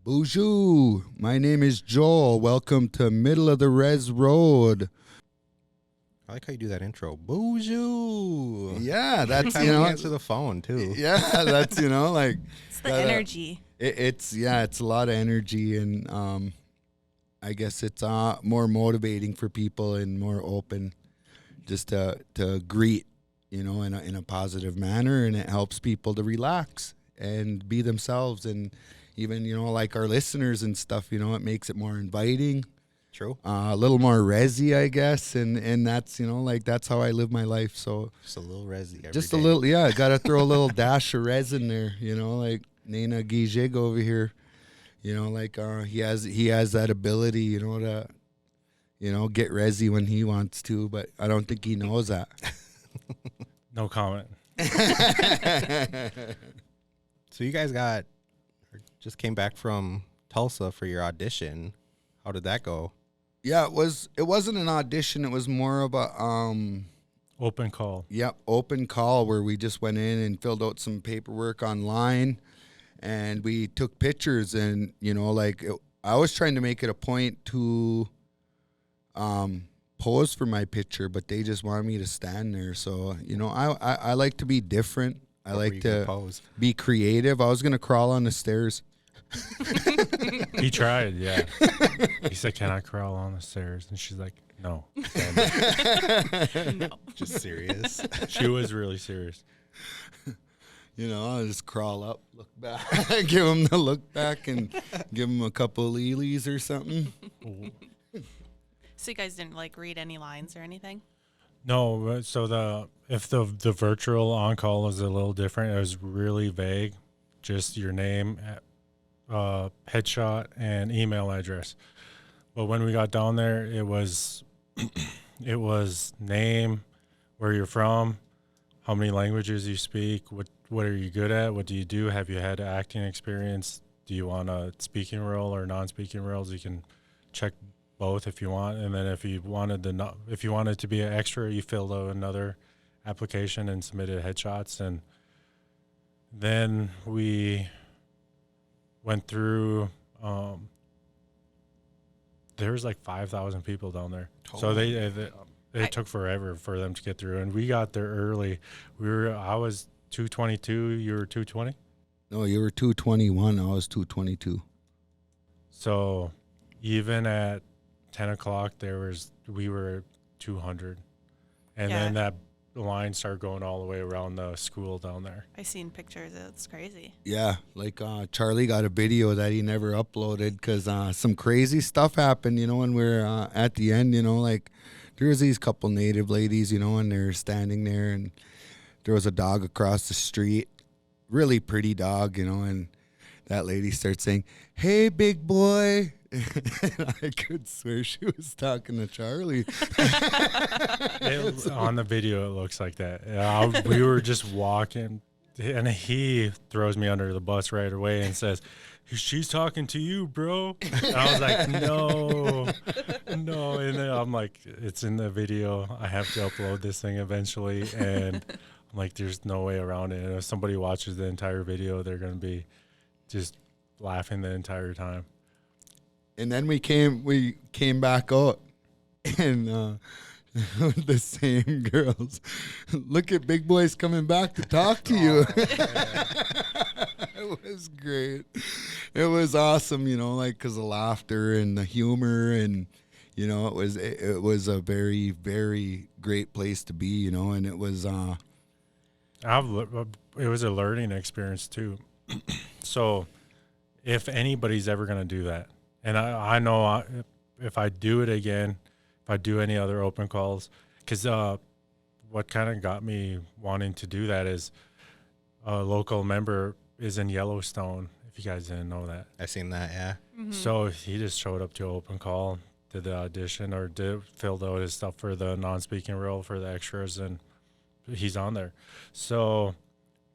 Bonjour. My name is Joel. Welcome to Middle of the Res Road. I like how you do that intro. Bonjour. Yeah, that's Time you answer the phone too. Yeah, that's like It's the energy. It's a lot of energy, and I guess it's more motivating for people and more open, just to greet, in a positive manner, and it helps people to relax and be themselves, and even like our listeners and stuff, it makes it more inviting. True. A little more resi, I guess, and that's that's how I live my life. So Just a little resi every just day. a little, yeah. Got to throw a little dash of res in there, like Nana Gijig over here. He has that ability, to get resi when he wants to, but I don't think he knows that. No comment. So you guys just came back from Tulsa for your audition. How did that go? Yeah, it wasn't an audition. It was more of a Open call. Yep, open call where we just went in and filled out some paperwork online, and we took pictures. And I was trying to make it a point to pose for my picture, but they just wanted me to stand there. So I like to be different. I like to pose? Be creative. I was gonna crawl on the stairs. He tried, yeah. He said, "Can I crawl on the stairs?" And she's like, "No." No. Just serious. She was really serious. I'll just crawl up, look back, give him the look back, and give him a couple of lilies or something. So you guys didn't read any lines or anything? No, so the virtual on call was a little different. It was really vague, just your name, headshot, and email address. But when we got down there, it was it was name, where you're from, how many languages you speak, what are you good at, what do you do, have you had acting experience, do you want a speaking role or non-speaking roles. You can check both if you want, and then if you wanted to be an extra, you filled out another application and submitted headshots. And then we went through there was 5,000 people down there. So they took forever for them to get through, and we got there early. I was 222, you were 220? No, you were 221, I was 222. So even at 10 o'clock we were 200, and then that line started going all the way around the school down there. I seen pictures. It's crazy. Yeah, Charlie got a video that he never uploaded because some crazy stuff happened, when we were at the end, there was these couple native ladies, and they're standing there, and there was a dog across the street, really pretty dog, and that lady starts saying, "Hey, big boy." And I could swear she was talking to Charlie. On the video, it looks like that. We were just walking, and he throws me under the bus right away and says, "She's talking to you, bro." And I was like, no. And then I'm like, it's in the video. I have to upload this thing eventually. And I'm like, there's no way around it. And if somebody watches the entire video, they're going to be just laughing the entire time. And then we came back out, and the same girls, "Look at big boys coming back to talk to you." It was great. It was awesome, because the laughter and the humor, and it was a very, very great place to be, and it was it was a learning experience too. So if anybody's ever going to do that, and I know if I do it again, if I do any other open calls, because what kind of got me wanting to do that is a local member is in Yellowstone, if you guys didn't know that. I seen that, yeah. Mm-hmm. So he just showed up to open call, did the audition, or filled out his stuff for the non-speaking role for the extras, and he's on there. So,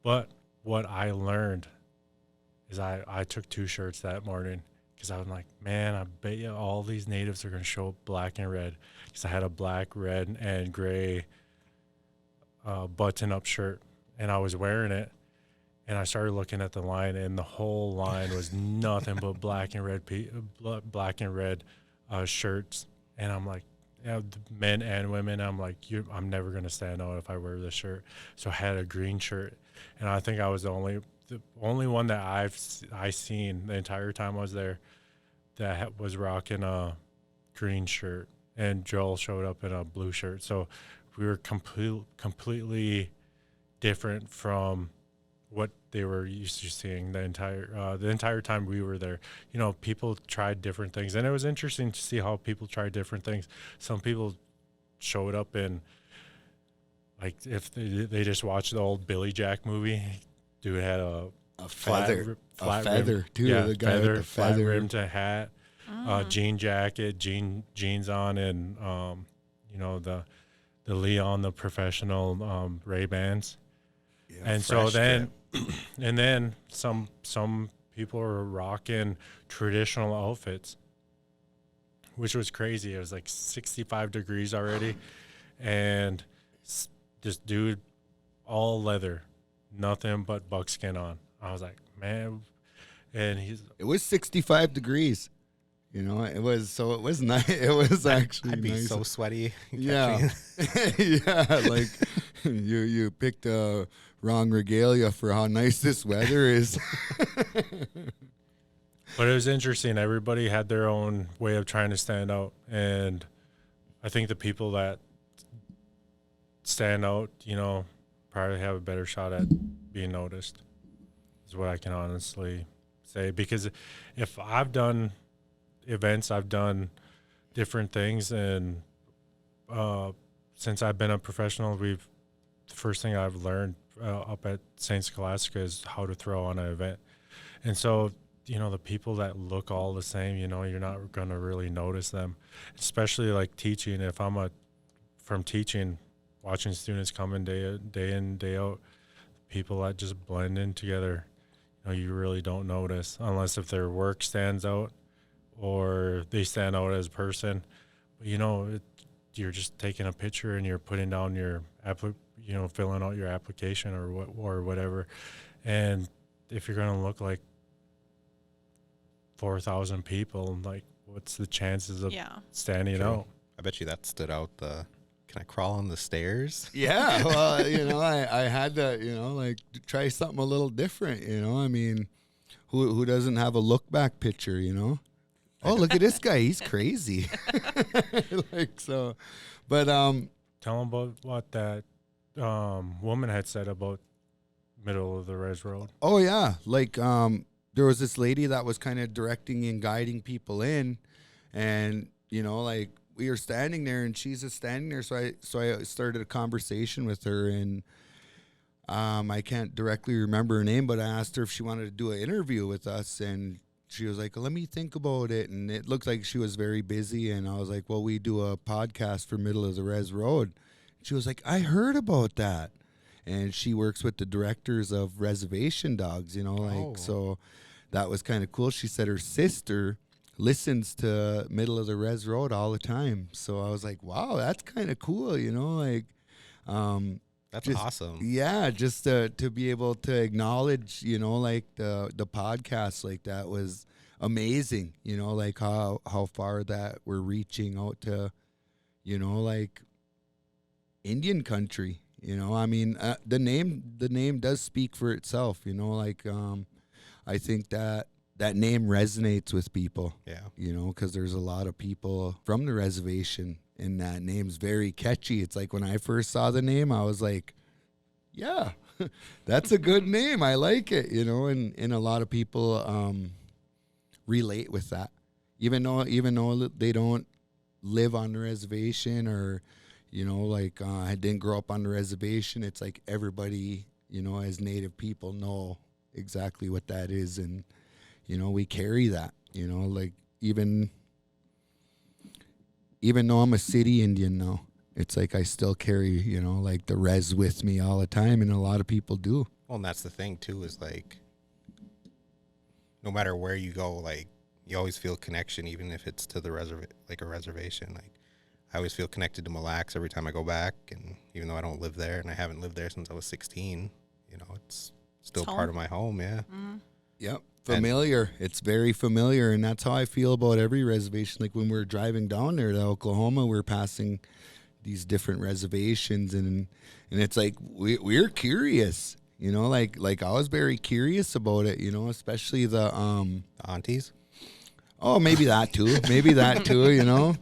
but what I learned is I took 2 shirts that morning, because I was like, man, I bet you all these natives are going to show up black and red, because I had a black, red, and gray button-up shirt, and I was wearing it. And I started looking at the line, and the whole line was nothing but black and red shirts. And I'm like, yeah, men and women. I'm like, I'm never gonna stand out if I wear this shirt. So I had a green shirt, and I think I was the only one that I seen the entire time I was there that was rocking a green shirt. And Joel showed up in a blue shirt. So we were completely different from what they were used to seeing the entire time we were there. You know, people tried different things, and it was interesting to see how people tried different things. Some people showed up in, like, if they just watched the old Billy Jack movie, dude had a feather, flat feather rim, too. yeah, The guy with the flat feather. rimmed hat, jean jacket, jeans on, and you know, the Leon, the professional Ray-Bans. Yeah, And so fresh then, and then some people were rocking traditional outfits, which was crazy. It was like 65 degrees already, and this dude, all leather, nothing but buckskin on. I was like, man, and It was 65 degrees. You know, it was nice. It was actually I'd be nice. so sweaty. Yeah. Yeah, like you picked a wrong regalia for how nice this weather is. But it was interesting. Everybody had their own way of trying to stand out, and I think the people that stand out, you know, probably have a better shot at being noticed. Is what I can honestly say, because if I've done events, I've done different things, and since I've been a professional, the first thing I've learned up at St. Scholastica is how to throw on an event. And so, you know, the people that look all the same, you know, you're not going to really notice them, especially like teaching. If I'm from teaching, watching students come in day in, day out, people that just blend in together, you know, you really don't notice unless if their work stands out or they stand out as a person. But, you know, you're just taking a picture and you're putting down your filling out your application or whatever. And if you're going to look like 4,000 people, like, what's the chances of standing True. out? I bet you that stood out. Can I crawl on the stairs? Yeah, well, you know, I had to, you know, like try something a little different, you know. I mean, who doesn't have a look back picture, you know? Oh, look at this guy, he's crazy. Like, so, but Tell them about what that woman had said about middle of the res road. oh yeah, like there was this lady that was kind of directing and guiding people in, and you know, like we were standing there and she's just standing there, so I started a conversation with her, and I can't directly remember her name, but I asked her if she wanted to do an interview with us, and she was like, let me think about it. And it looked like she was very busy, and I was like, well, we do a podcast for Middle of the Res Road. She was like, I heard about that. And she works with the directors of Reservation Dogs, you know, like, so that was kind of cool. She said her sister listens to Middle of the Res Road all the time. So I was like, wow, that's kind of cool, you know, like, That's awesome. yeah, just to be able to acknowledge, you know, like the podcast, like that was amazing, you know, like how far that we're reaching out to, you know, like Indian country, you know. I mean, the name does speak for itself, you know, like I think that name resonates with people. Yeah. You know, because there's a lot of people from the reservation, and that name's very catchy. It's like when I first saw the name, I was like, yeah, that's a good name. I like it, you know, and a lot of people relate with that. Even though they don't live on the reservation, or, you know, like I didn't grow up on the reservation, it's like everybody, you know, as Native people know exactly what that is, and you know, we carry that, you know, like even though I'm a city Indian now, it's like I still carry, you know, like the res with me all the time, and a lot of people do. Well, and that's the thing too, is like, no matter where you go, like you always feel connection, even if it's to the like a reservation. Like I always feel connected to Mille Lacs every time I go back, and even though I don't live there and I haven't lived there since I was 16, you know, it's still It's part home. of my home. Yeah. Yep. Familiar. It's very familiar. And that's how I feel about every reservation. Like when we're driving down there to Oklahoma, we're passing these different reservations and it's like we're curious, you know, like I was very curious about it, you know, especially the The aunties. oh, maybe that too. Maybe that too, you know.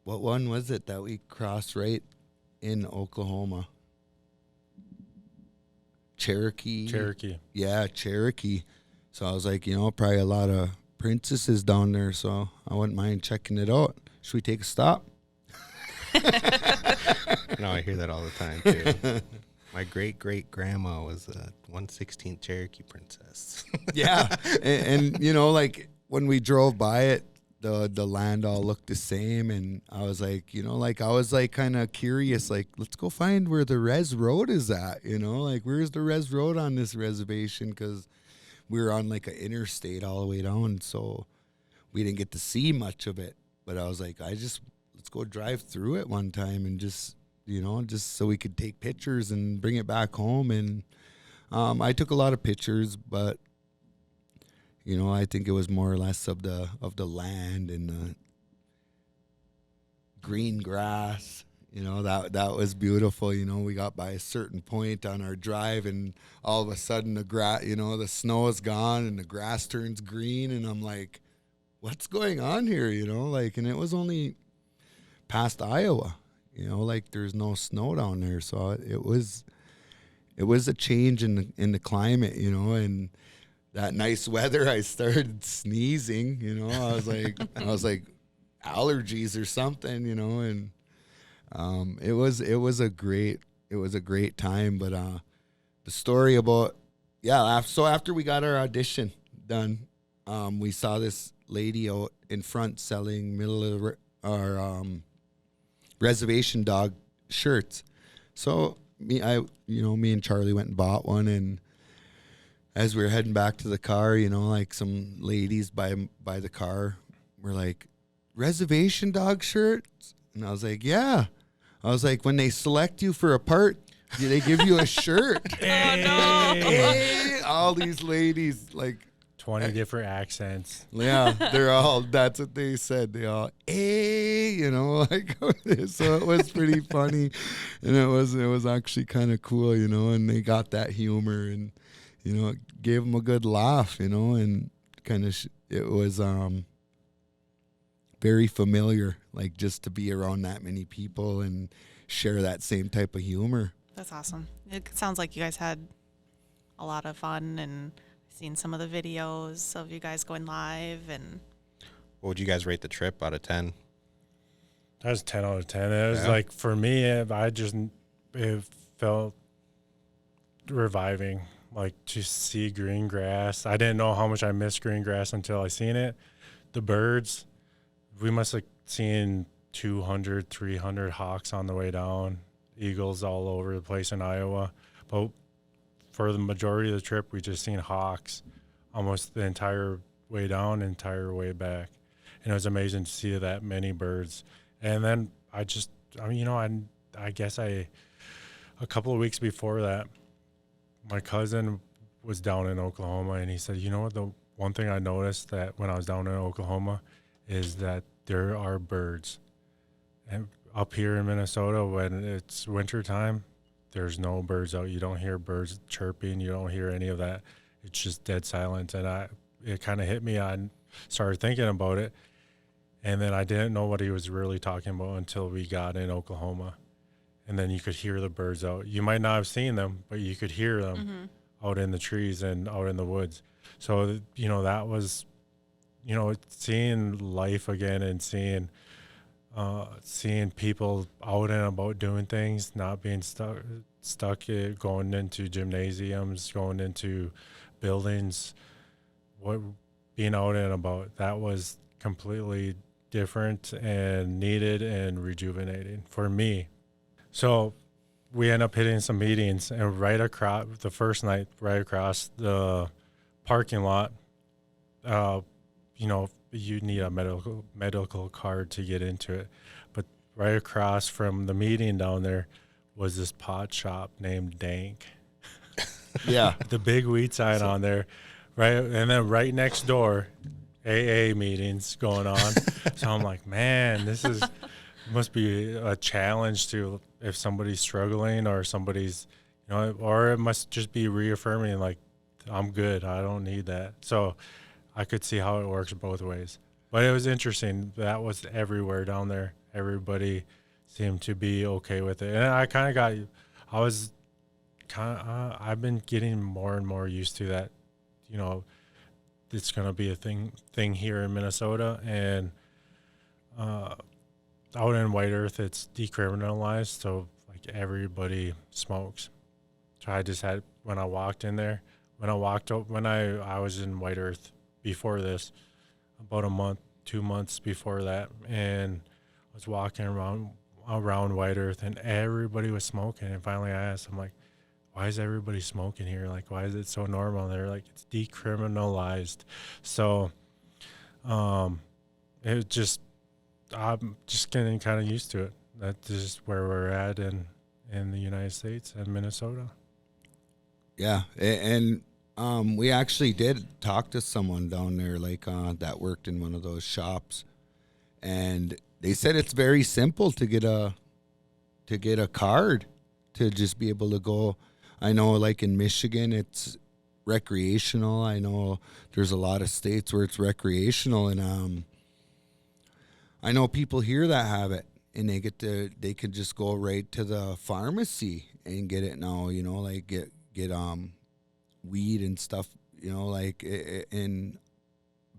What one was it that we crossed right in Oklahoma? Cherokee. Yeah, Cherokee. So I was like, you know, probably a lot of princesses down there, so I wouldn't mind checking it out. Should we take a stop? No, I hear that all the time too. My great grandma was a 1/16 Cherokee princess. Yeah, and you know, like when we drove by it, the land all looked the same, and I was like, you know, like I was like kind of curious, like let's go find where the res road is at, you know, like where's the res road on this reservation, because we were on like an interstate all the way down, so we didn't get to see much of it. But I was like, let's go drive through it one time and just, you know, just so we could take pictures and bring it back home. And I took a lot of pictures, but you know, I think it was more or less of the land and the green grass. You know, that was beautiful. You know, we got by a certain point on our drive, and all of a sudden the snow is gone and the grass turns green, and I'm like, what's going on here? You know, like, and it was only past Iowa. You know, like there's no snow down there, so it was a change in the climate. You know, and that nice weather, I started sneezing, you know, I was like allergies or something, you know, and it was a great time. But the story about, so after we got our audition done, we saw this lady out in front selling middle of our Reservation Dog shirts. So me and Charlie went and bought one, and as we were heading back to the car, you know, like some ladies by the car were like, Reservation Dog shirts? And I was like, yeah. I was like, when they select you for a part, do they give you a shirt? Hey, all these ladies, like 20 different accents. yeah, that's what they said. They all, hey, you know, like, so it was pretty funny. And it was actually kind of cool, you know, and they got that humor, and you know, it gave them a good laugh, you know, and kind of it was very familiar, like just to be around that many people and share that same type of humor. That's awesome. It sounds like you guys had a lot of fun, and seen some of the videos of you guys going live. And What would you guys rate the trip out of 10? That was 10 out of 10. It was like, for me, it felt reviving. Like, to see green grass. I didn't know how much I missed green grass until I seen it. The birds, we must have seen 200, 300 hawks on the way down. Eagles all over the place in Iowa. But for the majority of the trip, we just seen hawks almost the entire way down, entire way back. And it was amazing to see that many birds. And then I guess a couple of weeks before that, my cousin was down in Oklahoma, and he said, you know what, the one thing I noticed that when I was down in Oklahoma is that there are birds. And up here in Minnesota, when it's wintertime, there's no birds out. You don't hear birds chirping. You don't hear any of that. It's just dead silent. And it kind of hit me. I started thinking about it, and then I didn't know what he was really talking about until we got in Oklahoma. And then you could hear the birds out. You might not have seen them, but you could hear them out in the trees and out in the woods. So, you know, that was, you know, seeing life again and seeing people out and about doing things, not being stuck going into gymnasiums, going into buildings, being out and about. That was completely different and needed and rejuvenating for me. So we end up hitting some meetings, and right across the first night, right across the parking lot, you know, you need a medical card to get into it. But right across from the meeting down there was this pot shop named Dank. Yeah. the big weed sign on there, right? And then right next door, AA meetings going on. So I'm like, man, must be a challenge to if somebody's struggling or somebody's, or it must just be reaffirming like, I'm good. I don't need that. So I could see how it works both ways. But it was interesting. That was everywhere down there. Everybody seemed to be okay with it. And I've been getting more and more used to that, it's going to be a thing here in Minnesota. And out in White Earth, it's decriminalized. So like everybody smokes. So I just had, when I walked in there, when I was in White Earth before this, about a month, 2 months before that, and I was walking around White Earth, and everybody was smoking. And finally, I asked, I'm like, "Why is everybody smoking here? Like, why is it so normal?" And they're like, "It's decriminalized." So, it just, I'm just getting kind of used to it. That's just where we're at in the United States and Minnesota. Yeah, and we actually did talk to someone down there, like that worked in one of those shops, and they said it's very simple to get a card to just be able to go. I know, like in Michigan, it's recreational. I know there's a lot of states where it's recreational, and I know people here that have it, and they can just go right to the pharmacy and get it now. Like get weed and stuff, like in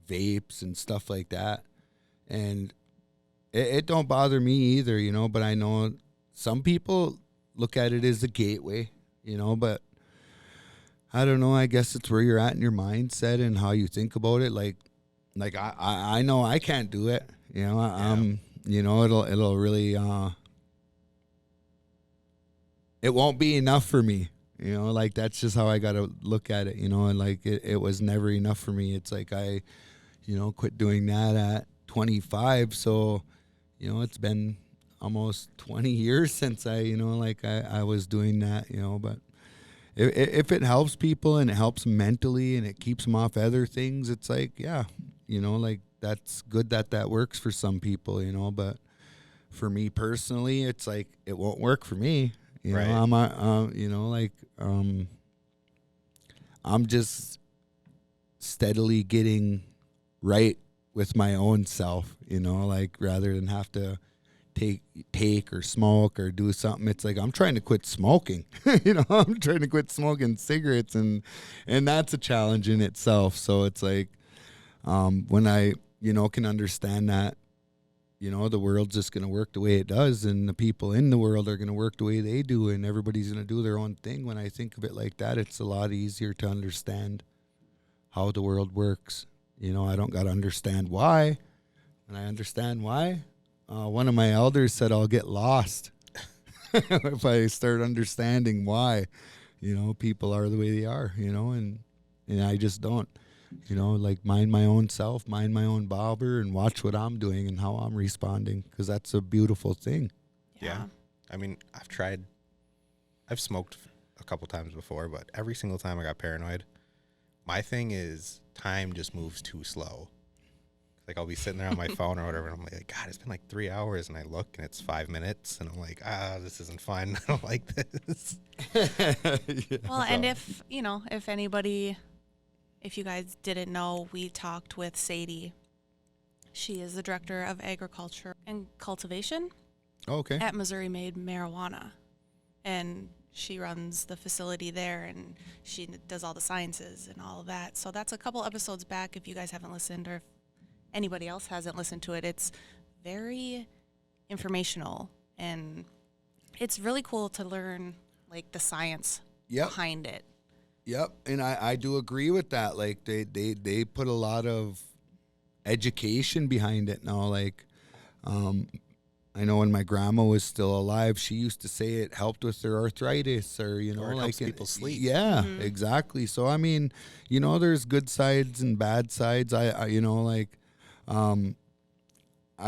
vapes and stuff like that. And it don't bother me either, but I know some people look at it as a gateway, but I don't know. I guess it's where you're at in your mindset and how you think about it. Like I know I can't do it, it'll really, it won't be enough for me. Like that's just how I got to look at it, and like it was never enough for me. It's like I, quit doing that at 25. So, it's been almost 20 years since I was doing that, but if it helps people and it helps mentally and it keeps them off other things, it's like, yeah, like that's good that works for some people, but for me personally, it's like, it won't work for me. Right. I'm just steadily getting right with my own self, like rather than have to take or smoke or do something. It's like, I'm trying to quit smoking, I'm trying to quit smoking cigarettes, and that's a challenge in itself. So it's like, when I, can understand that, the world's just going to work the way it does, and the people in the world are going to work the way they do, and everybody's going to do their own thing. When I think of it like that, it's a lot easier to understand how the world works. I don't got to understand why. And I understand why. One of my elders said I'll get lost if I start understanding why, people are the way they are, and I just don't. Like mind my own self, mind my own bobber, and watch what I'm doing and how I'm responding, because that's a beautiful thing. Yeah. I mean, I've smoked a couple times before, but every single time I got paranoid. My thing is time just moves too slow. Like I'll be sitting there on my phone or whatever, and I'm like, God, it's been like 3 hours, and I look and it's 5 minutes, and I'm like, this isn't fun. I don't like this. Well, and if you guys didn't know, we talked with Sadie. She is the director of agriculture and cultivation Okay. at Missouri Made Marijuana. And she runs the facility there, and she does all the sciences and all of that. So that's a couple episodes back if you guys haven't listened, or if anybody else hasn't listened to it. It's very informational, and it's really cool to learn like the science behind it. Yep, and I do agree with that. Like they put a lot of education behind it now. Like, I know when my grandma was still alive, she used to say it helped with their arthritis, or Or it like helps people sleep. Yeah, exactly. So I mean, there's good sides and bad sides. I've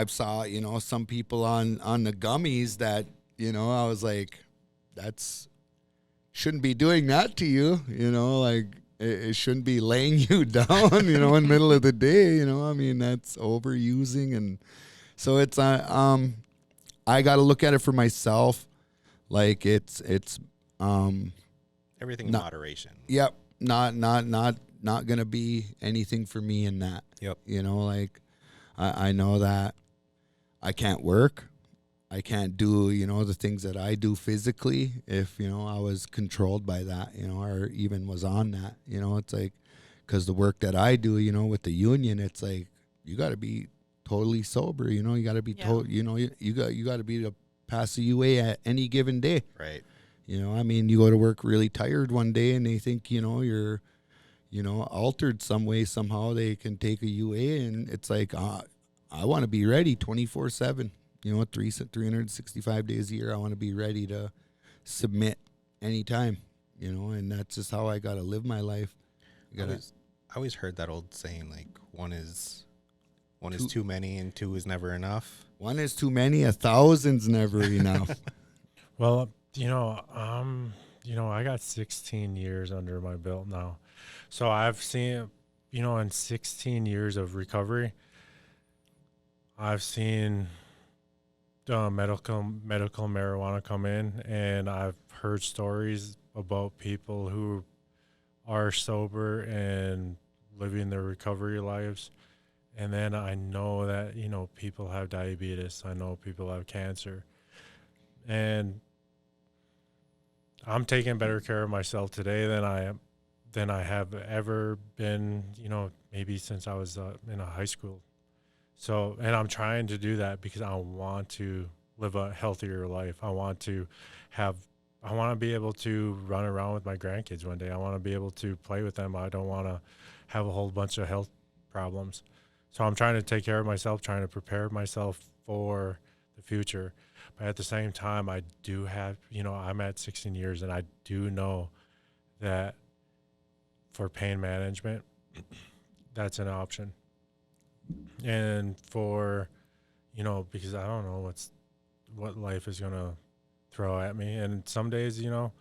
saw some people on the gummies that I was like, that's shouldn't be doing that to you, you know, like it shouldn't be laying you down, you know, in the middle of the day, you know. I mean, that's overusing. And so it's I got to look at it for myself. Like it's Everything in not- moderation. yep, not going to be anything for me in that. Yep. You know, like I know that I can't work. I can't do, you know, the things that I do physically if, you know, I was controlled by that, you know, or even was on that, you know. It's like, because the work that I do, you know, with the union, it's like, you got to be totally sober, you know, you got to be, Yeah. you know, you got to be to pass the UA at any given day. Right. You know, I mean, you go to work really tired one day and they think, you know, you're, you know, altered some way, somehow they can take a UA, and it's like, I want to be ready 24/7. You know, 365 days a year, I want to be ready to submit anytime, you know, and that's just how I got to live my life. You gotta, I always heard that old saying, like one is too many and two is never enough. one is too many, 1,000's never enough. Well, you know, I got 16 years under my belt now. So I've seen, you know, in 16 years of recovery, I've seen medical marijuana come in, and I've heard stories about people who are sober and living their recovery lives. And then I know that, you know, people have diabetes. I know people have cancer. And I'm taking better care of myself today than I have ever been, you know, maybe since I was in a high school. So, and I'm trying to do that because I want to live a healthier life. I want to be able to run around with my grandkids one day. I want to be able to play with them. I don't want to have a whole bunch of health problems. So I'm trying to take care of myself, trying to prepare myself for the future. But at the same time, I do have, you know, I'm at 16 years, and I do know that for pain management, that's an option. And for, you know, because I don't know what life is going to throw at me. And some days, you know,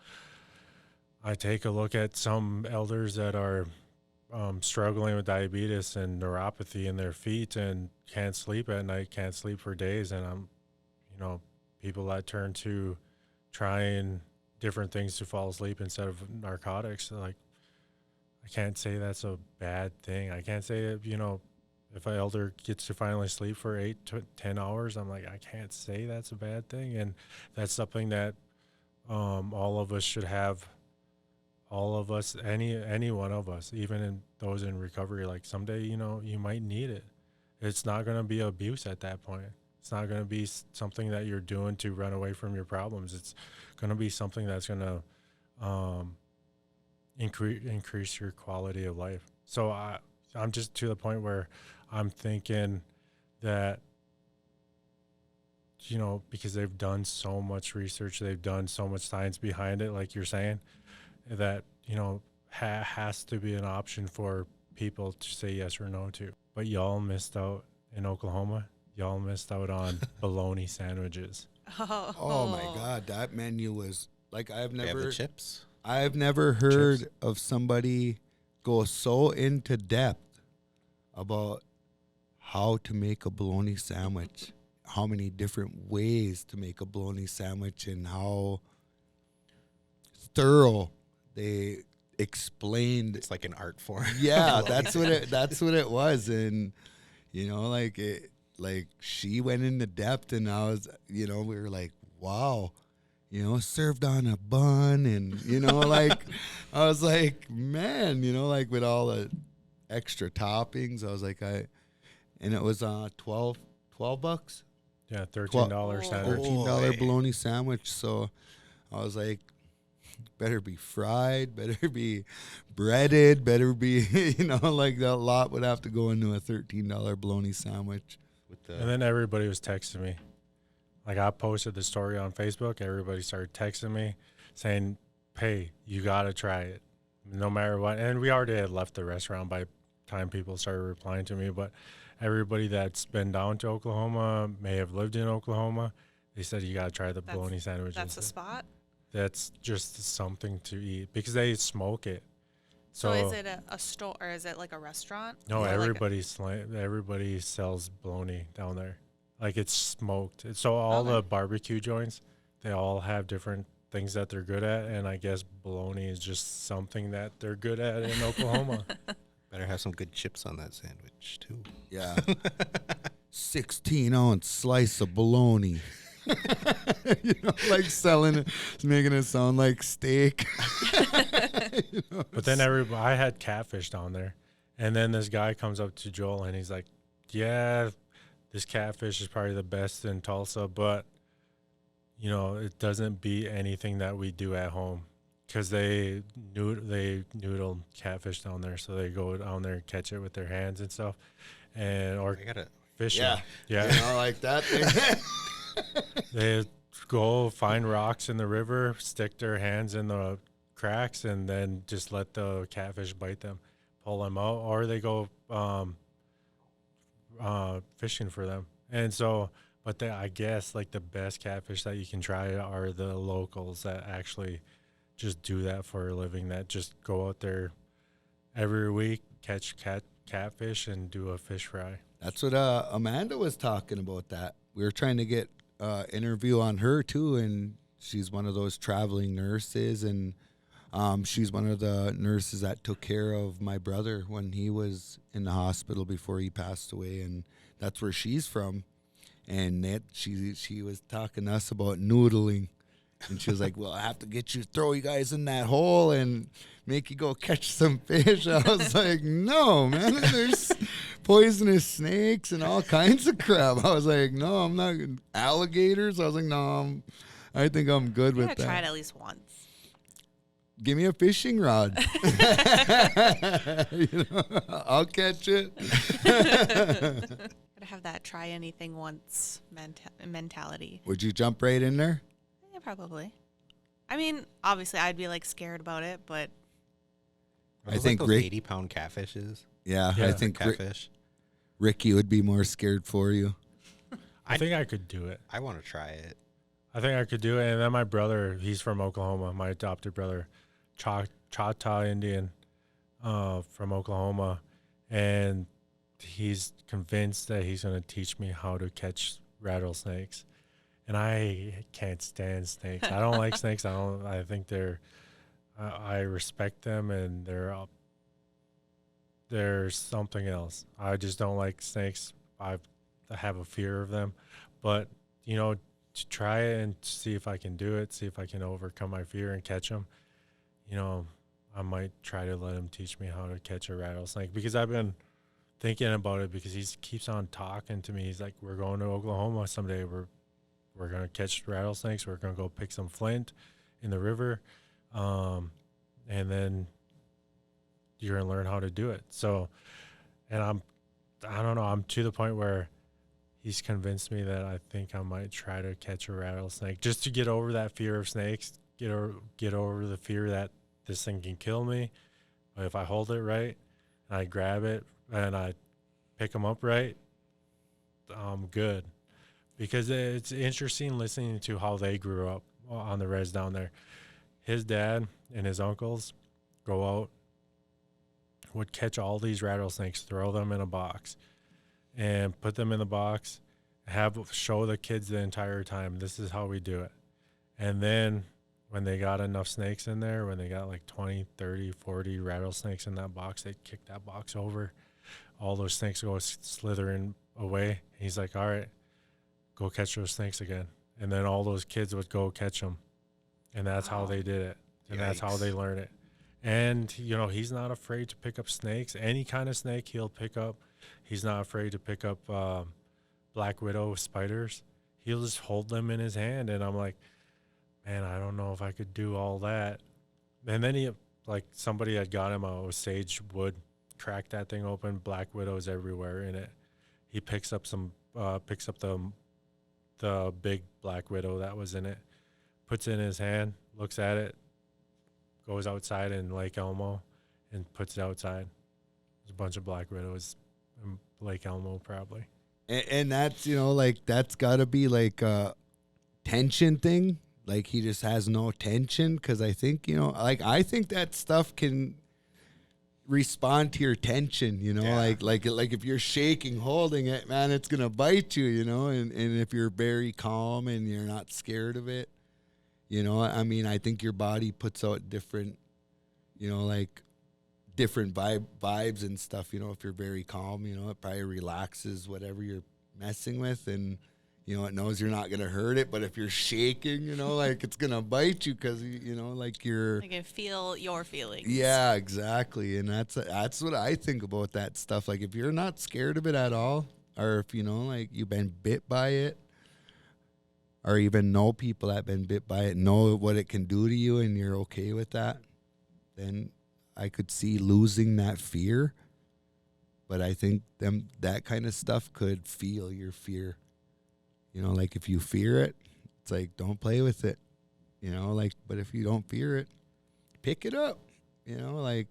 I take a look at some elders that are struggling with diabetes and neuropathy in their feet and can't sleep at night, can't sleep for days. And I'm, you know, people that turn to trying different things to fall asleep instead of narcotics. Like, I can't say that's a bad thing. I can't say that, you know, if an elder gets to finally sleep for 8 to 10 hours, I'm like, I can't say that's a bad thing. And that's something that all of us should have. All of us, any one of us, even in those in recovery, like someday, you know, you might need it. It's not going to be abuse at that point. It's not going to be something that you're doing to run away from your problems. It's going to be something that's going to increase your quality of life. So I'm just to the point where I'm thinking that, you know, because they've done so much research, they've done so much science behind it, like you're saying, that, you know, has to be an option for people to say yes or no to. But y'all missed out in Oklahoma. Y'all missed out on bologna sandwiches. Oh my God, that menu was like, They have the chips. I've never heard of somebody go so into depth about how to make a bologna sandwich, how many different ways to make a bologna sandwich, and how thorough they explained. It's like an art form. Yeah, that's what it was. And you know, like she went into depth, and I was, you know, we were like, wow, you know, served on a bun, and you know, like I was like, man, you know, like with all the extra toppings, I was like, and it was $12 bucks. Yeah, $13 sandwich. $13 bologna sandwich. So I was like, better be fried, better be breaded, better be, you know, like that lot would have to go into a $13 bologna sandwich. And then everybody was texting me. Like, I posted the story on Facebook. Everybody started texting me saying, hey, you got to try it no matter what. And we already had left the restaurant by the time people started replying to me. But everybody that's been down to Oklahoma, may have lived in Oklahoma, they said, you got to try the bologna sandwiches. That's the spot? that's just something to eat because they smoke it. So is it a store or is it like a restaurant? No, Or like everybody sells bologna down there. Like it's smoked. So all Okay. the barbecue joints, they all have different things that they're good at, and I guess bologna is just something that they're good at in Oklahoma. Better have some good chips on that sandwich too. Yeah. 16-ounce slice of bologna. Like selling it, making it sound like steak. But then I had catfish down there, and then this guy comes up to Joel and he's like, "Yeah, this catfish is probably the best in Tulsa, but it doesn't beat anything that we do at home because they noodle catfish down there, so they go down there and catch it with their hands and stuff, or I gotta. fish Yeah. it. Yeah, Like that thing. they go find rocks in the river, stick their hands in the cracks, and then just let the catfish bite them, pull them out, or they go fishing for them. And so, but I guess like the best catfish that you can try are the locals that actually just do that for a living, that just go out there every week, catch catfish and do a fish fry. That's what Amanda was talking about. That we were trying to get interview on her too, and she's one of those traveling nurses, and she's one of the nurses that took care of my brother when he was in the hospital before he passed away, and that's where she's from. And she was talking to us about noodling, and she was like, "Well, I have to throw you guys in that hole and make you go catch some fish." I was like, "No, man, there's poisonous snakes and all kinds of crap." I was like, "No, I'm not alligators." I was like, "No, I think I'm good You with gotta try it that. at least once. Give me a fishing rod. I'll catch it." Gotta have that try anything once mentality. Would you jump right in there? Yeah, probably. I mean, obviously, I'd be like scared about it, but I think those Rick- 80-pound catfishes. Yeah, Yeah. I think Catfish. Ricky would be more scared for you. I think I could do it. I want to try it. I think I could do it. And then my brother, he's from Oklahoma, my adopted brother, Choctaw Indian from Oklahoma. And he's convinced that he's going to teach me how to catch rattlesnakes. And I can't stand snakes. I don't like snakes. I think I respect them, and they're something else. I just don't like snakes. I have a fear of them. But, to try it and see if I can do it, see if I can overcome my fear and catch them, I might try to let him teach me how to catch a rattlesnake, because I've been thinking about it, because he keeps on talking to me. He's like, "We're going to Oklahoma someday. We're going to catch rattlesnakes. We're going to go pick some flint in the river. And then you're going to learn how to do it." So, and I don't know, I'm to the point where he's convinced me that I think I might try to catch a rattlesnake just to get over that fear of snakes, get over the fear that this thing can kill me. But if I hold it right and I grab it and I pick them up right, I'm good. Because it's interesting listening to how they grew up on the res down there. His dad and his uncles go out, would catch all these rattlesnakes, throw them in a box, and put them in the box, show the kids the entire time, "This is how we do it." And then when they got enough snakes in there, when they got like 20, 30, 40 rattlesnakes in that box, they kick that box over. All those snakes go slithering away. He's like, "All right, go catch those snakes again." And then all those kids would go catch them. And that's how they did it. And that's how they learned it. And, he's not afraid to pick up snakes. Any kind of snake he'll pick up. He's not afraid to pick up black widow spiders. He'll just hold them in his hand. And I'm like, man, I don't know if I could do all that. And then somebody had got him a sage wood, cracked that thing open, black widows everywhere in it. He picks up the big black widow that was in it, puts it in his hand, looks at it, goes outside in Lake Elmo and puts it outside. There's a bunch of black widows in Lake Elmo probably. And that's, that's got to be like a tension thing like he just has no tension, because I think, you know, like I think that stuff can respond to your tension, you know. Yeah. Like if you're shaking holding it, man, it's gonna bite you, you know. And if you're very calm and you're not scared of it, you know, I mean, I think your body puts out different, you know, like different vibes and stuff, you know. If you're very calm, you know, it probably relaxes whatever you're messing with, and you know, it knows you're not gonna hurt it. But if you're shaking, you know, like it's gonna bite you, because you know, like you're, I can feel your feelings. yeah, exactly. And that's what I think about that stuff. Like if you're not scared of it at all, or if, you know, like you've been bit by it, or even know people that been bit by it, know what it can do to you, and you're okay with that, then I could see losing that fear. But I think that kind of stuff could feel your fear. You know, like if you fear it, it's like, don't play with it. You know, like, but if you don't fear it, pick it up. You know, like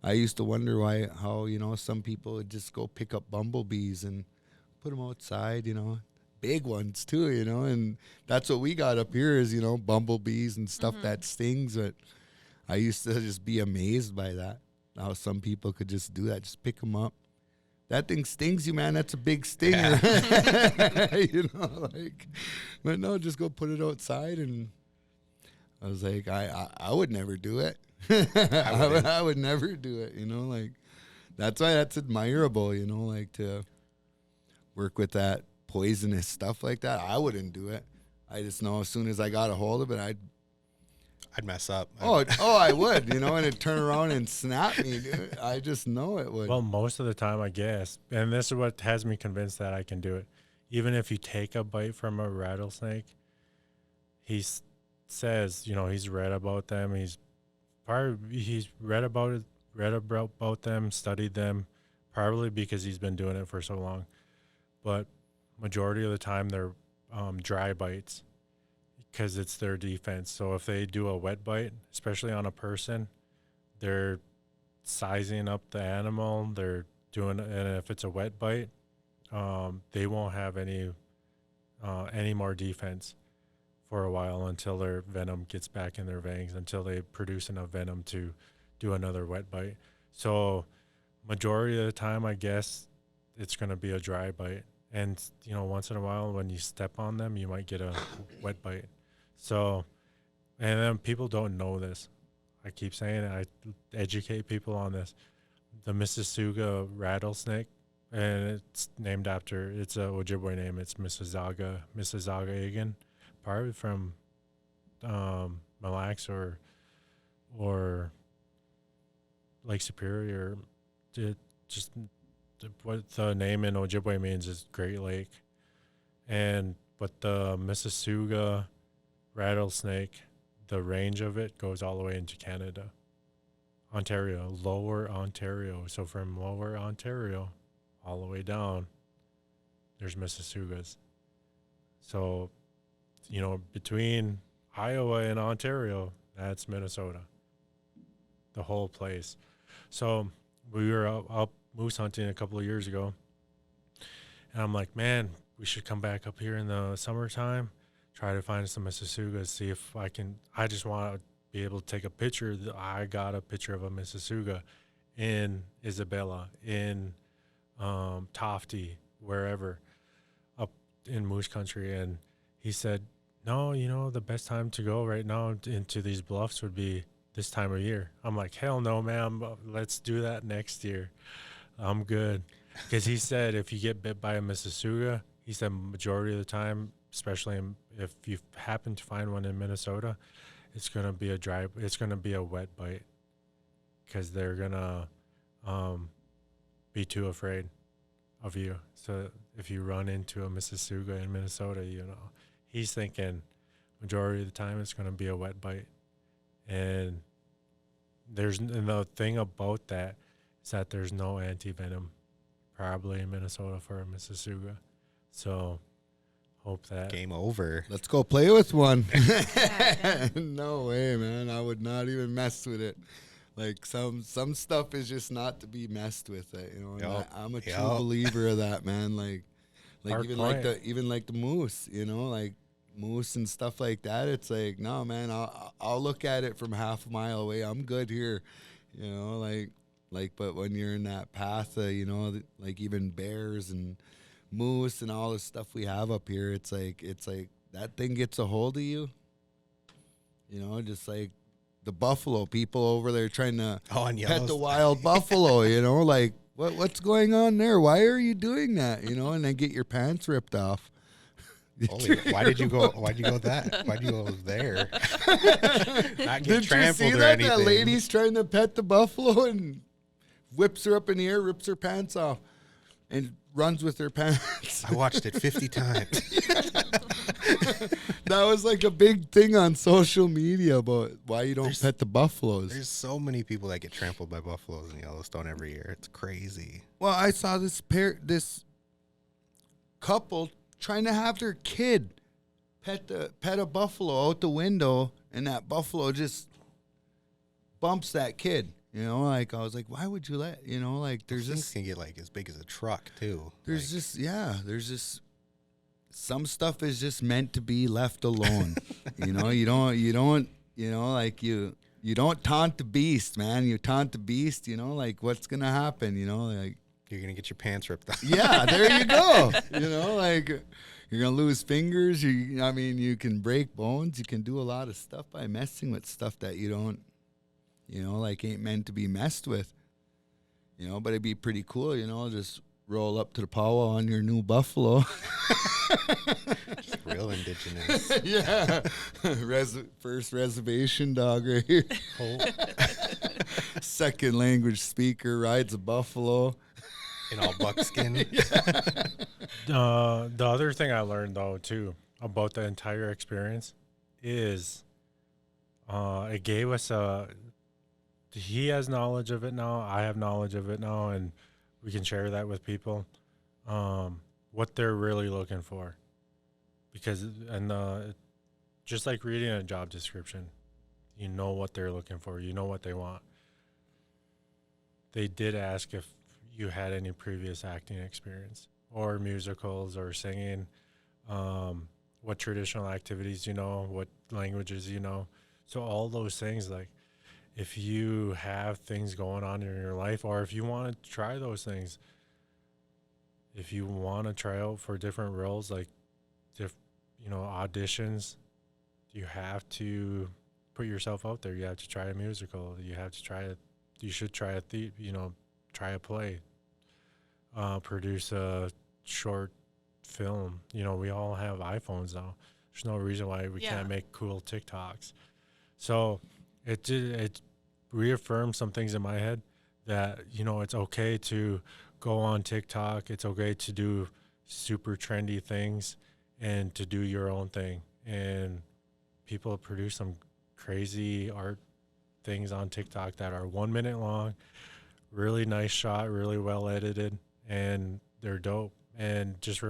I used to wonder how, you know, some people would just go pick up bumblebees and put them outside, you know, big ones too, you know, and that's what we got up here is, you know, bumblebees and stuff that stings. But I used to just be amazed by that, how some people could just do that, just pick them up. That thing stings you, man. That's a big stinger. Yeah. You know, like, but no, just go put it outside. And I was like, I would never do it. I would never do it, you know, like that's why that's admirable, you know, like to work with that poisonous stuff like that. I wouldn't do it. I just know as soon as I got a hold of it, I'd mess up. I would, you know, and it'd turn around and snap me, dude. I just know it would. Well, most of the time, I guess, and this is what has me convinced that I can do it. Even if you take a bite from a rattlesnake, says, you know, he's read about them. He's read about them, studied them, probably because he's been doing it for so long. But majority of the time, they're dry bites, because it's their defense. So if they do a wet bite, especially on a person, they're sizing up the animal. They're doing, and if it's a wet bite, they won't have any more defense for a while until their venom gets back in their veins, until they produce enough venom to do another wet bite. So majority of the time, I guess it's going to be a dry bite. And, you know, once in a while when you step on them, you might get a wet bite. So, and then people don't know this. I keep saying it. I educate people on this. The Mississauga rattlesnake, and it's named after, it's a Ojibwe name. It's Mississauga Egan, probably from Mille Lacs or Lake Superior. Just what the name in Ojibwe means is Great Lake. But the Mississauga rattlesnake, the range of it goes all the way into Canada, Ontario, lower Ontario. So from lower Ontario all the way down, there's Mississaugas. So, you know, between Iowa and Ontario, that's Minnesota, the whole place. So we were up moose hunting a couple of years ago, and I'm like, man, we should come back up here in the summertime, try to find some Mississaugas, see if I can. I just want to be able to take a picture. I got a picture of a Mississauga in Isabella, in Tofty, wherever, up in moose country. And he said, no, you know, the best time to go right now into these bluffs would be this time of year. I'm like, hell no, man. Let's do that next year. I'm good. Because he said if you get bit by a Mississauga, he said majority of the time, especially if you happen to find one in Minnesota, it's going to be a wet bite, because they're going to be too afraid of you. So if you run into a Mississauga in Minnesota, you know, he's thinking majority of the time it's going to be a wet bite. And the thing about that is that there's no anti-venom probably in Minnesota for a Mississauga. So hope that. Game over. Let's go play with one. No way, man. I would not even mess with it. Like some stuff is just not to be messed with. It, you know. And I'm a true believer of that, man. Like even like the moose. You know, like moose and stuff like that, it's like, no, man, I'll look at it from half a mile away. I'm good here, you know, like. But when you're in that path, you know, like even bears and moose and all the stuff we have up here, it's like that thing gets a hold of you, you know, just like the buffalo people over there trying to and pet the wild buffalo, you know, like what's going on there? Why are you doing that? You know, and then get your pants ripped off. Why did you go that? Why'd you go there? Not get Did you trampled see or that? anything. That lady's trying to pet the buffalo and whips her up in the air, rips her pants off, and runs with her pants. I watched it 50 times. That was like a big thing on social media about why you don't pet the buffaloes. There's so many people that get trampled by buffaloes in Yellowstone every year. It's crazy. Well, I saw this couple trying to have their kid pet a buffalo out the window, and that buffalo just bumps that kid. You know, like I was like, why would you let, you know, like there's Things just can get like as big as a truck too. there's just some stuff is just meant to be left alone. You know, you don't you know, like you don't taunt the beast, man. You taunt the beast, you know, like what's gonna happen, you know, like You're gonna get your pants ripped off. yeah, there you go. You know, like you're gonna lose fingers. I mean, you can break bones. You can do a lot of stuff by messing with stuff that you don't, you know, like ain't meant to be messed with. You know, but it'd be pretty cool. You know, just roll up to the powwow on your new buffalo. Just real indigenous. Yeah, first reservation dog right here. Second language speaker rides a buffalo. In all buckskin. The other thing I learned though too about the entire experience is it gave us he has knowledge of it now, I have knowledge of it now, and we can share that with people, what they're really looking for. Because just like reading a job description, you know what they're looking for, you know what they want. They did ask if you had any previous acting experience or musicals or singing, what traditional activities you know, what languages you know. So all those things, like if you have things going on in your life, or if you want to try those things, if you want to try out for different roles, like auditions, you have to put yourself out there. You have to try a musical. You have to try it. You should try try a play. Produce a short film. You know, we all have iPhones now. There's no reason why we can't make cool TikToks. So it reaffirmed some things in my head that, you know, it's okay to go on TikTok. It's okay to do super trendy things and to do your own thing. And people produce some crazy art things on TikTok that are 1 minute long, really nice shot, really well edited, and they're dope. And just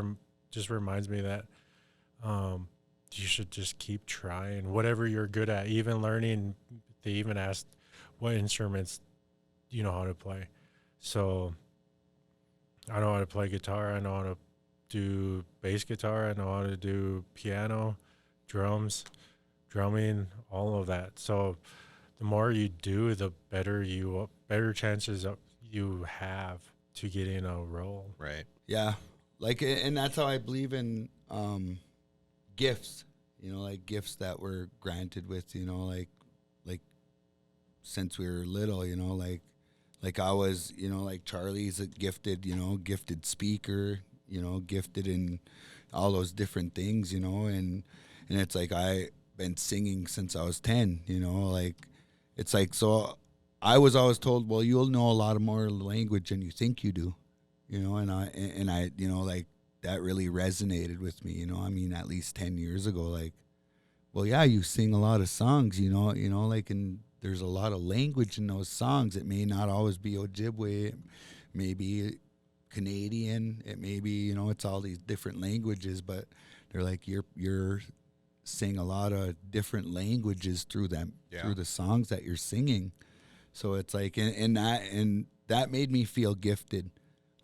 reminds me that you should just keep trying whatever you're good at. Even learning, they even asked what instruments you know how to play. So I know how to play guitar. I know how to do bass guitar. I know how to do piano, drums, drumming, all of that. So the more you do, the better chances you have to get in a role. Right. Yeah, like, and that's how I believe in gifts. You know, like gifts that were granted with, you know, like since we were little, you know, like I was, you know, like Charlie's a gifted speaker, you know, gifted in all those different things, you know, and it's like I've been singing since I was 10, you know, like it's like, so I was always told, well, you'll know a lot of more language than you think you do, you know, and I, you know, like that really resonated with me, you know, I mean, at least 10 years ago, like, well, yeah, you sing a lot of songs, you know, like, and there's a lot of language in those songs. It may not always be Ojibwe, it may be Canadian, it may be, you know, it's all these different languages, but they're like, you're sing a lot of different languages through them, through the songs that you're singing. So it's like, and that made me feel gifted.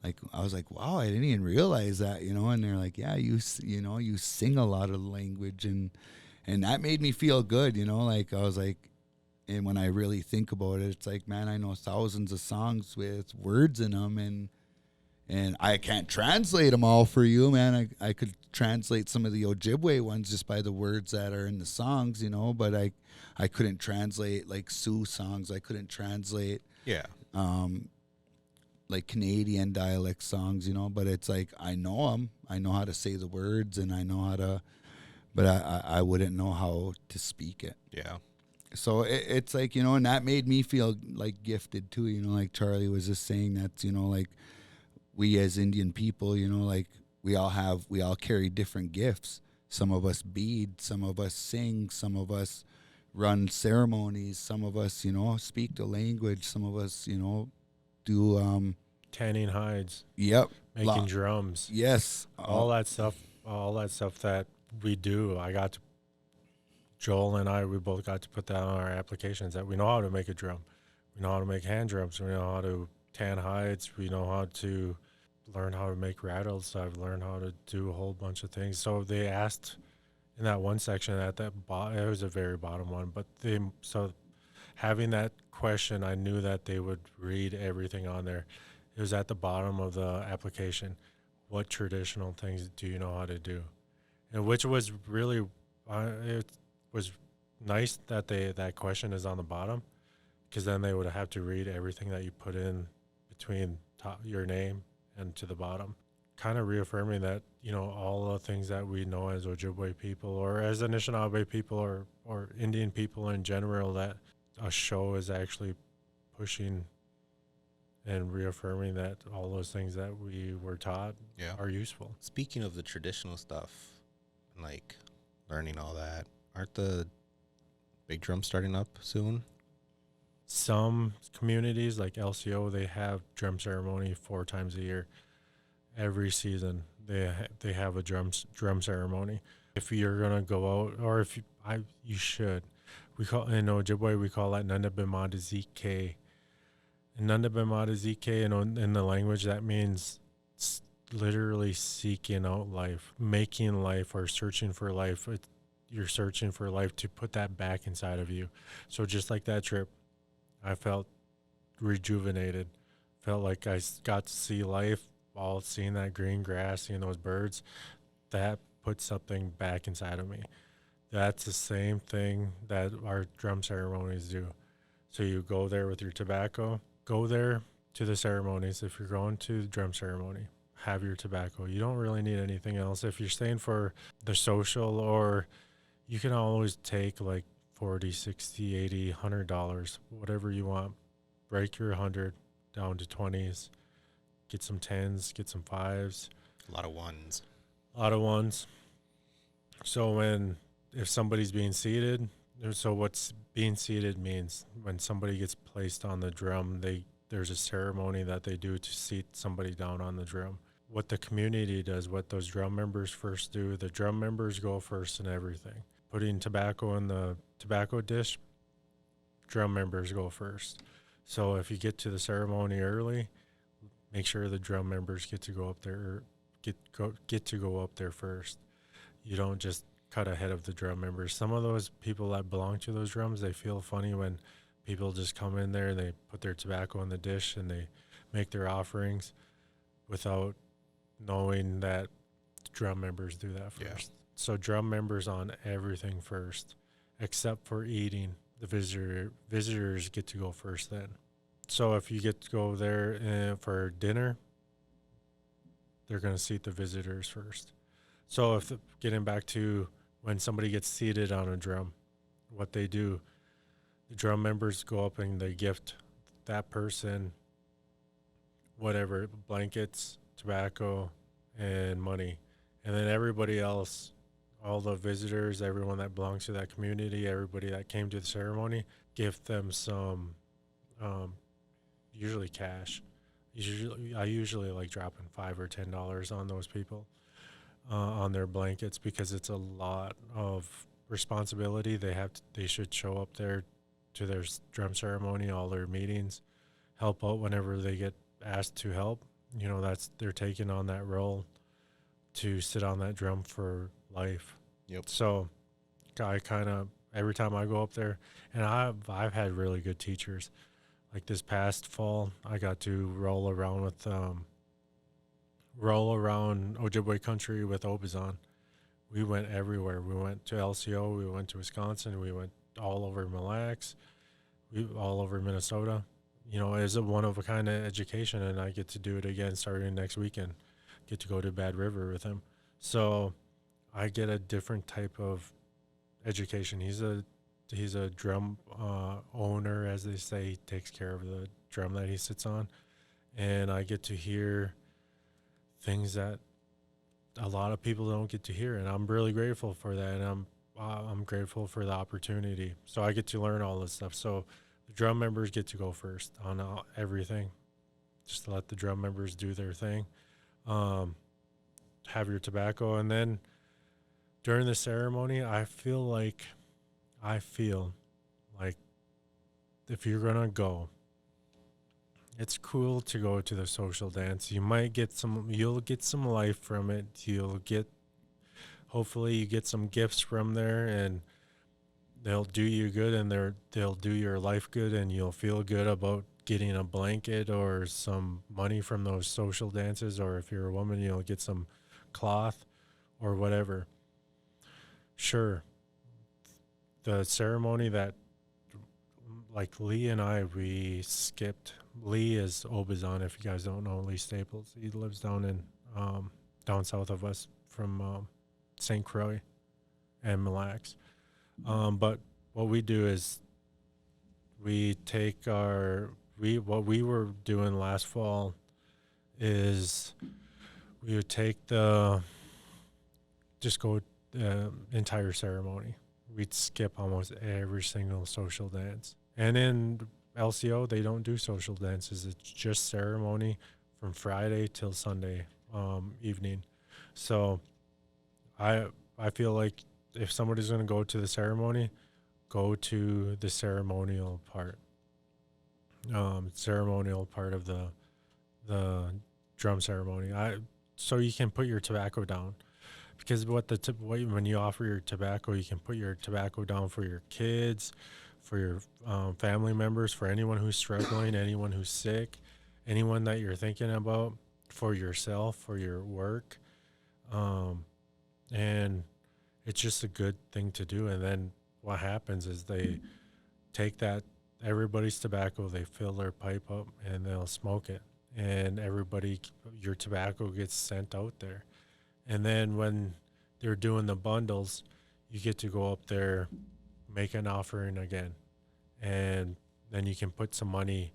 like I was like, wow, I didn't even realize that, you know. And they're like, yeah, you know, you sing a lot of the language, and that made me feel good, you know. Like I was like, and when I really think about it, it's like, man, I know thousands of songs with words in them, and I can't translate them all for you, man. I could translate some of the Ojibwe ones just by the words that are in the songs, you know, but I couldn't translate like Sioux songs. I couldn't translate Yeah. like Canadian dialect songs, you know, but it's like I know them. I know how to say the words, and I know how to, but I wouldn't know how to speak it. Yeah. So it's like, you know, and that made me feel like gifted too, you know, like Charlie was just saying, that's, you know, like we as Indian people, you know, like we all carry different gifts. Some of us bead, some of us sing, some of us run ceremonies, some of us, you know, speak the language, some of us, you know, do Tanning hides, yep, making drums, yes, all that stuff that we do. Joel and I, we both got to put that on our applications, that we know how to make a drum. We know how to make hand drums. We know how to tan hides. We know how to learn how to make rattles. So I've learned how to do a whole bunch of things. So they asked in that one section at that it was a very bottom one, but having that question, I knew that they would read everything on there. It was at the bottom of the application. What traditional things do you know how to do? And which was really, it was nice that that question is on the bottom, because then they would have to read everything that you put in between your name and to the bottom, kind of reaffirming that, you know, all the things that we know as Ojibwe people or as Anishinaabe people or Indian people in general, that a show is actually pushing and reaffirming that all those things that we were taught are useful. Speaking of the traditional stuff, and like learning all that, aren't the big drums starting up soon? Some communities like LCO, they have drum ceremony 4 times a year. Every season they have a drum ceremony. If you're gonna go out, or if you should, we call in Ojibwe, we call that Nanda Bimada ZK. And Nanda Bimada ZK, in the language, that means literally seeking out life, making life, or searching for life. You're searching for life to put that back inside of you. So just like that trip, I felt rejuvenated, felt like I got to see life, all seeing that green grass, seeing those birds. That put something back inside of me. That's the same thing that our drum ceremonies do. So you go there with your tobacco, go there to the ceremonies. If you're going to the drum ceremony, have your tobacco. You don't really need anything else. If you're staying for the social, or you can always take like $40, $60, $80, $100, whatever you want. Break your 100 down to 20s. Get some 10s, get some 5s. A lot of ones. So if somebody's being seated, so what's being seated means when somebody gets placed on the drum, there's a ceremony that they do to seat somebody down on the drum. What the community does, what those drum members first do, the drum members go first in everything. Putting tobacco in the tobacco dish, drum members go first. So if you get to the ceremony early, make sure the drum members get to go up there, get to go up there first. You don't just cut ahead of the drum members. Some of those people that belong to those drums, they feel funny when people just come in there and they put their tobacco in the dish and they make their offerings without knowing that drum members do that first. Yeah. So drum members on everything first, except for eating. The visitors get to go first then. So if you get to go there for dinner, they're going to seat the visitors first. So getting back to when somebody gets seated on a drum, what they do, the drum members go up and they gift that person whatever, blankets, tobacco, and money. And then everybody else, all the visitors, everyone that belongs to that community, everybody that came to the ceremony, gift them some, usually cash. I usually like dropping $5 or $10 on those people, on their blankets, because it's a lot of responsibility. They should show up there to their drum ceremony, all their meetings, help out whenever they get asked to help. they're taking on that role to sit on that drum for life. Yep. So I kind of, every time I go up there, and I've had really good teachers. Like this past fall, I got to roll around Ojibwe country with Obizon. We went everywhere. We went to LCO. We went to Wisconsin. We went all over Mille Lacs. All over Minnesota. It's a one of a kind of education, and I get to do it again starting next weekend. Get to go to Bad River with him, so I get a different type of education. He's a drum owner, as they say. He takes care of the drum that he sits on, and I get to hear things that a lot of people don't get to hear, and I'm really grateful for that. And I'm grateful for the opportunity. So I get to learn all this stuff. So the drum members get to go first on everything, just to let the drum members do their thing. Have your tobacco, and then during the ceremony, I feel like if you're gonna go, it's cool to go to the social dance. You'll get some life from it. Hopefully you get some gifts from there, and they'll do you good, and they'll do your life good, and you'll feel good about getting a blanket or some money from those social dances, or if you're a woman, you'll get some cloth or whatever. Sure. The ceremony that, like Lee and I, we skipped. Lee is Obizon, if you guys don't know Lee Staples. He lives down south of us from St. Croix and Mille Lacs. But what we do is we take what we were doing last fall is we would take the entire ceremony. We'd skip almost every single social dance. And in LCO, they don't do social dances. It's just ceremony from Friday till Sunday evening. So I feel like if somebody's going to go to the ceremony, go to the ceremonial part. Ceremonial part of the drum ceremony. So you can put your tobacco down, because when you offer your tobacco, you can put your tobacco down for your kids, for your family members, for anyone who's struggling, anyone who's sick, anyone that you're thinking about, for yourself, for your work, and it's just a good thing to do. And then what happens is they take everybody's tobacco, they fill their pipe up, and they'll smoke it. And your tobacco gets sent out there. And then when they're doing the bundles, you get to go up there, make an offering again. And then you can put some money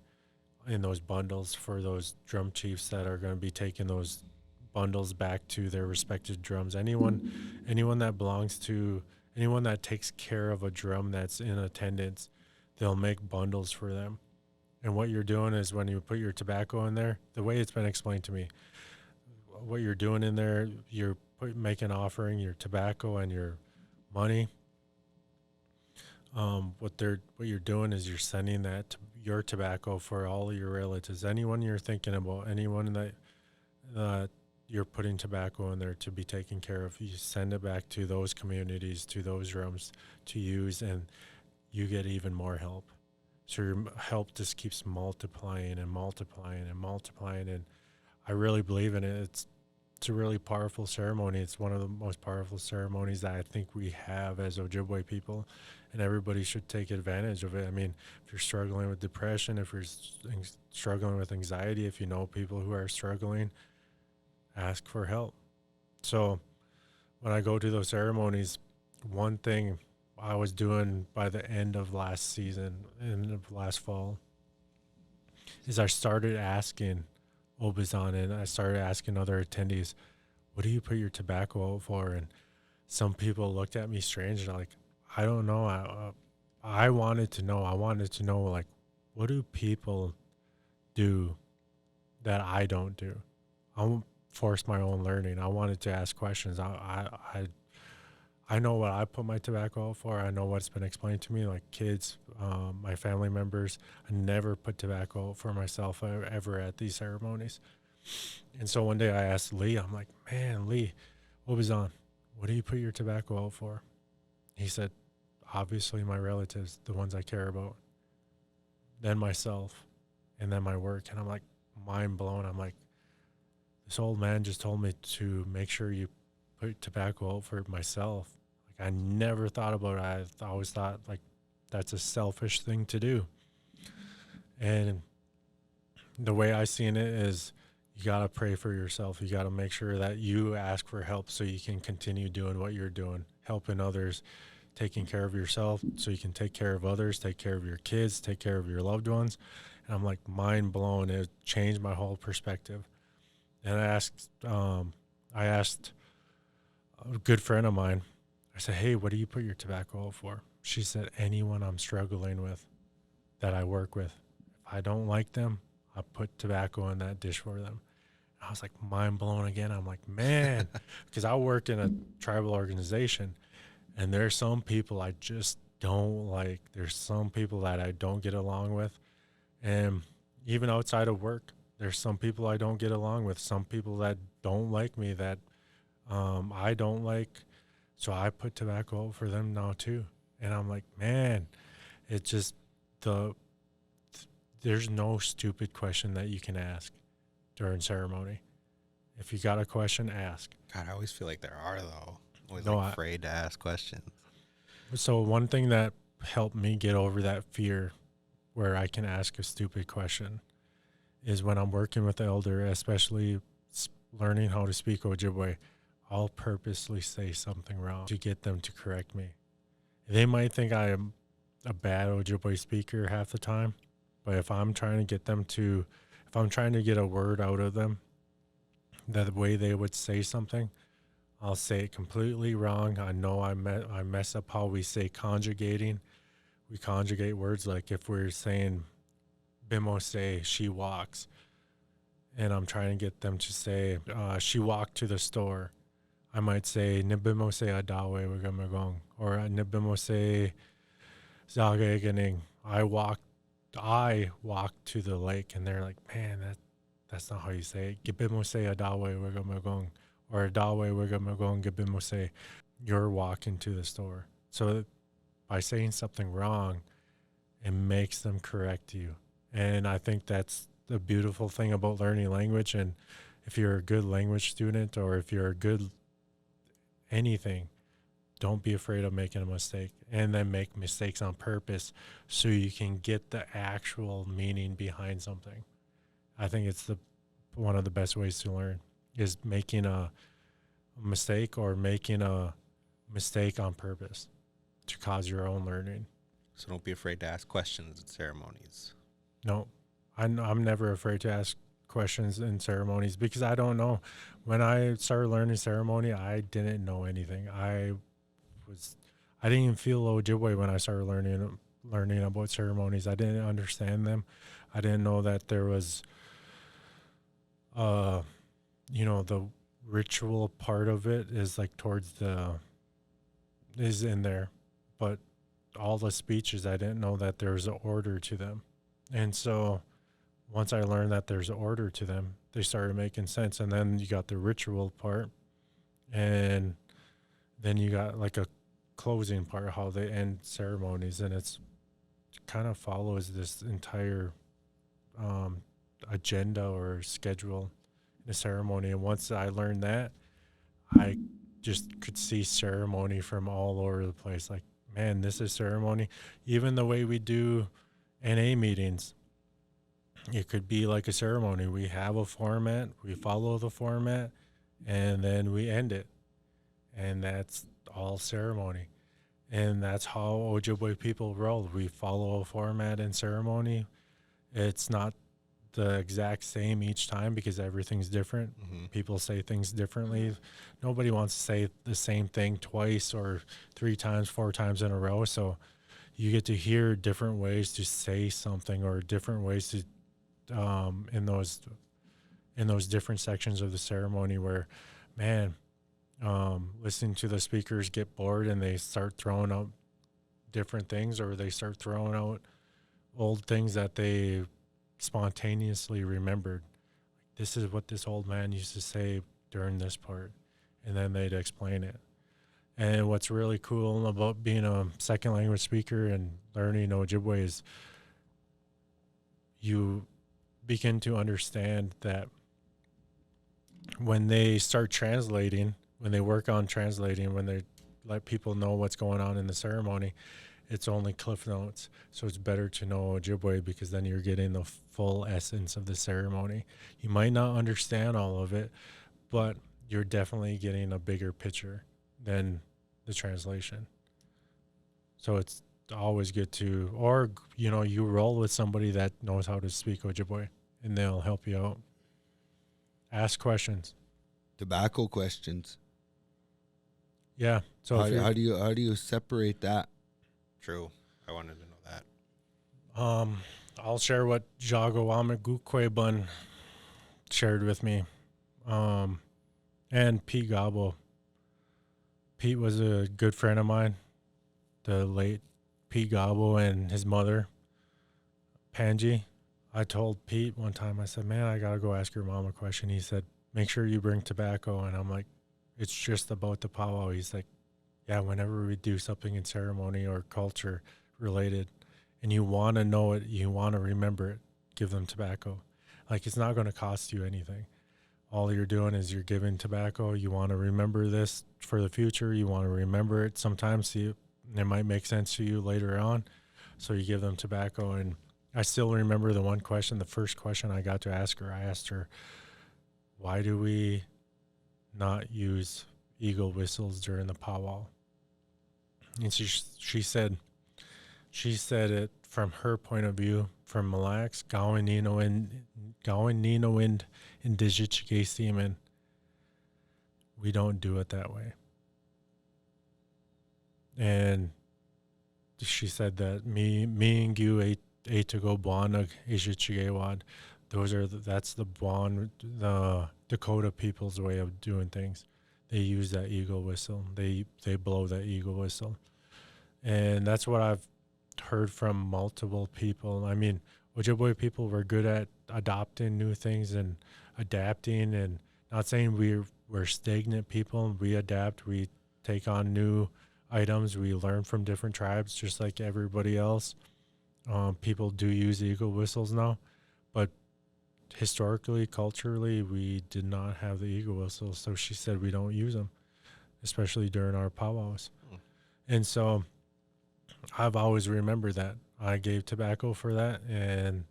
in those bundles for those drum chiefs that are going to be taking those bundles back to their respected drums. Anyone that takes care of a drum that's in attendance, they'll make bundles for them. And what you're doing is, when you put your tobacco in there, the way it's been explained to me, what you're doing in there, you're making an offering, your tobacco and your money. What you're doing is you're sending your tobacco for all your relatives, anyone you're thinking about, anyone that you're putting tobacco in there to be taken care of. You send it back to those communities, to those drums to use, and you get even more help. So your help just keeps multiplying and multiplying and multiplying. And I really believe in it. It's a really powerful ceremony. It's one of the most powerful ceremonies that I think we have as Ojibwe people, and everybody should take advantage of it. I mean, if you're struggling with depression, if you're struggling with anxiety, if you know people who are struggling, ask for help. So when I go to those ceremonies, one thing I was doing by the end of last fall, is I started asking Obizon, and I started asking other attendees, what do you put your tobacco out for? And some people looked at me strange, like, I don't know. I wanted to know. Like, what do people do that I don't do? I forced my own learning. I wanted to ask questions. I know what I put my tobacco out for. I know what's been explained to me, like kids, my family members. I never put tobacco out for myself ever at these ceremonies. And so one day I asked Lee, I'm like, man, Lee, what was on? What do you put your tobacco out for? He said, obviously my relatives, the ones I care about, then myself, and then my work. And I'm like, mind blown. I'm like, this old man just told me to make sure you put tobacco out for myself. Like, I never thought about it. I always thought, like, that's a selfish thing to do. And the way I seen it is, you got to pray for yourself. You got to make sure that you ask for help so you can continue doing what you're doing, helping others, taking care of yourself so you can take care of others, take care of your kids, take care of your loved ones. And I'm like, mind blown. It changed my whole perspective. And I asked a good friend of mine, I said, hey, what do you put your tobacco out for? She said, anyone I'm struggling with that I work with. If I don't like them, I put tobacco in that dish for them. I was like, mind blown again. I'm like, man, because I work in a tribal organization, and there's some people I just don't like. There's some people that I don't get along with. And even outside of work, there's some people I don't get along with, some people that don't like me that I don't like. So I put tobacco out for them now too. And I'm like, man, it just, there's no stupid question that you can ask during ceremony. If you got a question, ask. God, I always feel like there are, though. Always No, like afraid to ask questions. So one thing that helped me get over that fear where I can ask a stupid question is when I'm working with the elder, especially learning how to speak Ojibwe, I'll purposely say something wrong to get them to correct me. They might think I am a bad Ojibwe speaker half the time, but if I'm trying to get a word out of them, the way they would say something, I'll say it completely wrong. I know I mess up how we say conjugating. We conjugate words like if we're saying Bimo say she walks, and I'm trying to get them to say she walked to the store. I might say Nibimo se adawe wagamagong, or Nibimo se zagaganing. I walked to the lake, and they're like, man, that's not how you say it. Gibimo se adawe wagamagong, or adawe wagamagong gibimo se. You're walking to the store. So by saying something wrong, it makes them correct you. And I think that's the beautiful thing about learning language. And if you're a good language student, or if you're a good anything, don't be afraid of making a mistake, and then make mistakes on purpose so you can get the actual meaning behind something. I think it's one of the best ways to learn is making a mistake, or making a mistake on purpose to cause your own learning. So don't be afraid to ask questions at ceremonies. No, I'm never afraid to ask questions in ceremonies because I don't know. When I started learning ceremony, I didn't know anything. I didn't even feel Ojibwe when I started learning about ceremonies. I didn't understand them. I didn't know that there was, the ritual part of it is like is in there, but all the speeches, I didn't know that there's an order to them. And so once I learned that there's an order to them, they started making sense. And then you got the ritual part, and then you got like a closing part, how they end ceremonies. And it's kind of follows this entire agenda or schedule in a ceremony. And once I learned that, I just could see ceremony from all over the place. Like, man, this is ceremony. Even the way we do NA meetings, it could be like a ceremony. We have a format, we follow the format, and then we end it. And that's all ceremony. And that's how Ojibwe people roll. We follow a format in ceremony. It's not the exact same each time because everything's different. Mm-hmm. People say things differently. Nobody wants to say the same thing twice or 3 times, 4 times in a row. So you get to hear different ways to say something, or different ways to in those different sections of the ceremony where, man, listening to the speakers get bored and they start throwing out different things, or they start throwing out old things that they spontaneously remembered. this is what this old man used to say during this part. And then they'd explain it. And what's really cool about being a second language speaker and learning Ojibwe is you begin to understand that when they start translating, when they work on translating, when they let people know what's going on in the ceremony, it's only cliff notes. So it's better to know Ojibwe because then you're getting the full essence of the ceremony. You might not understand all of it, but you're definitely getting a bigger picture than the translation. So it's always good to, or, you roll with somebody that knows how to speak Ojibwe and they'll help you out. Ask questions. Tobacco questions. Yeah. So how do you separate that? True. I wanted to know that. I'll share what Jagawame Gukwebun shared with me. And Pete Gabo. Pete was a good friend of mine. The late Pete Gabo and his mother, Panji. I told Pete one time, I said, man, I got to go ask your mom a question. He said, make sure you bring tobacco. And I'm like, it's just about the powwow. He's like, yeah, whenever we do something in ceremony or culture related and you want to know it, you want to remember it, give them tobacco. Like, it's not going to cost you anything. All you're doing is you're giving tobacco. You want to remember this for the future. You want to remember it. Sometimes it might make sense to you later on. So you give them tobacco. And I still remember the one question, the first question I got to ask her. I asked her, why do we not use eagle whistles during the powwow? And she said it from her point of view, from Mille Lacs, Gawin Nino and Indigichige Seaman. We don't do it that way. And she said that me and you ate to go Buanag Ijichigewad. That's the Buan, the Dakota people's way of doing things. They use that eagle whistle. They blow that eagle whistle. And that's what I've heard from multiple people. I mean, Ojibwe people were good at adopting new things and adapting, and not saying we're stagnant people. We adapt. We take on new items. We learn from different tribes just like everybody else. People do use eagle whistles now, but historically, culturally, we did not have the eagle whistles. So she said we don't use them, especially during our powwows. And so I've always remembered that. I gave tobacco for that, and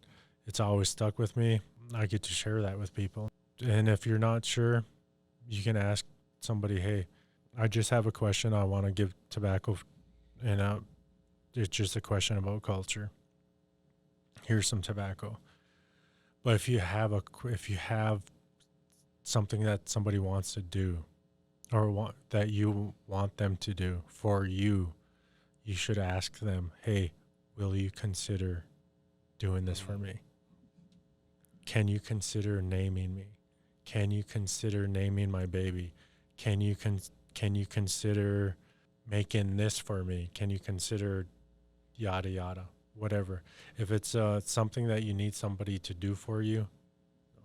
it's always stuck with me. I get to share that with people. And if you're not sure, you can ask somebody, hey, I just have a question. I want to give tobacco, and it's just a question about culture. Here's some tobacco. But if you have something that somebody wants to do, or that you want them to do for you, you should ask them, hey, will you consider doing this for me? Can you consider naming me? Can you consider naming my baby? Can you consider making this for me? Can you consider yada yada, whatever? If it's something that you need somebody to do for you,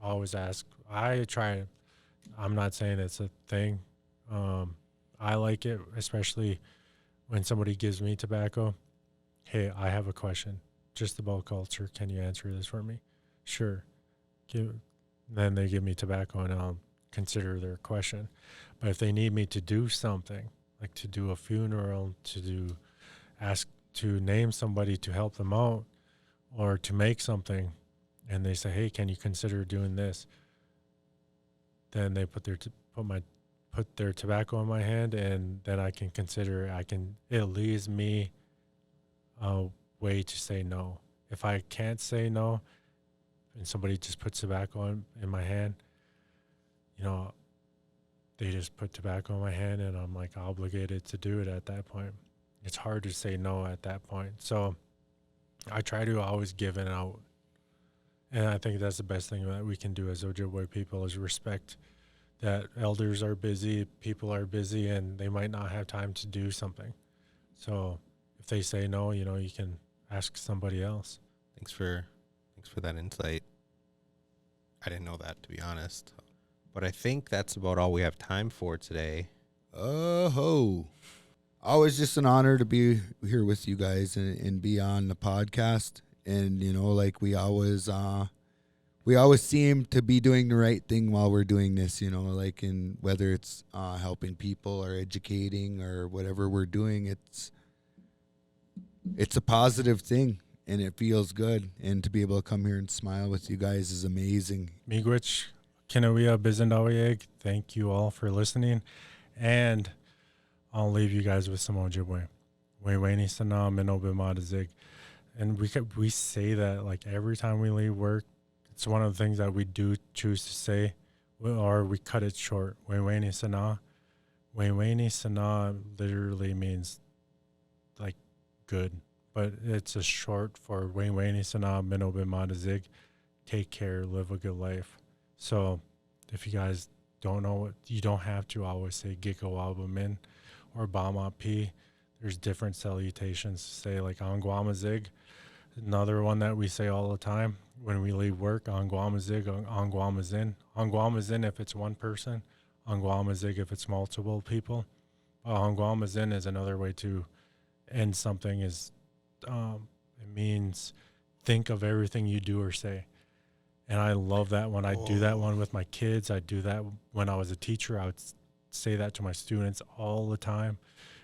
always ask. I try it. I'm not saying it's a thing. I like it, especially when somebody gives me tobacco. Hey, I have a question just about culture. Can you answer this for me? Sure. Then they give me tobacco and I'll consider their question. But if they need me to do something, like to do a funeral, ask to name somebody to help them out, or to make something, and they say, hey, can you consider doing this? Then they put their tobacco in my hand, and then I can consider. It leaves me a way to say no. If I can't say no, and somebody just puts tobacco in my hand, they just put tobacco in my hand, and I'm like obligated to do it at that point. It's hard to say no at that point. So I try to always give it out. And I think that's the best thing that we can do as Ojibwe people is respect that elders are busy, people are busy, and they might not have time to do something. So if they say no, you can ask somebody else. Thanks for that insight. I didn't know that, to be honest. But I think that's about all we have time for today. Oh, always just an honor to be here with you guys and be on the podcast. And you know, like we always seem to be doing the right thing while we're doing this. You know, like in whether it's helping people or educating or whatever we're doing, it's a positive thing and it feels good. And to be able to come here and smile with you guys is amazing. Miigwech, Kinawea, Bizendawayeg, thank you all for listening. And I'll leave you guys with some Ojibwe. Weweni sana minobimadzig. And we say that like every time we leave work. It's one of the things that we do choose to say, or we cut it short. Weweni sana. Weweni sana literally means like good, but it's a short for Weweni sana minobimadzig. Take care, live a good life. So if you guys don't know what, you don't have to always say Gikawabamin or Bama P. There's different salutations to say, like Angwamazig. Another one that we say all the time when we leave work, Angwamazig, Angwamazin. Angwamazin if it's one person, Angwamazig if it's multiple people. Angwamazin is another way to end something is it means think of everything you do or say. And I love that one. I do that one with my kids. I do that when I was a teacher. I would say that to my students all the time.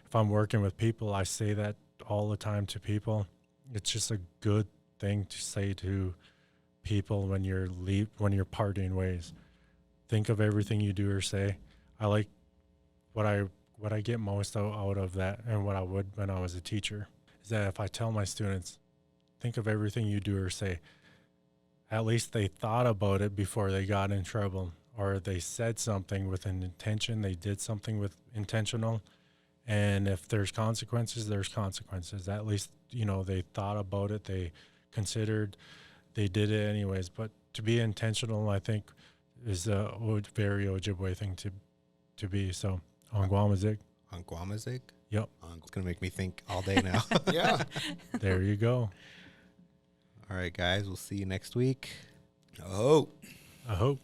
If I'm working with people, I say that all the time to people. It's just a good thing to say to people when you're parting ways. Think of everything you do or say. I like what I get most out of that, and what I would when I was a teacher, is that if I tell my students, think of everything you do or say, at least they thought about it before they got in trouble, or they said something with an intention, they did something with intentional. And if there's consequences, there's consequences. At least, you know, they thought about it, they considered, they did it anyways. But to be intentional, I think, is a very Ojibwe thing to be. So, Angwamazig. Angwamazig? Yep. It's going to make me think all day now. Yeah. There you go. All right, guys. We'll see you next week. Oh. I hope.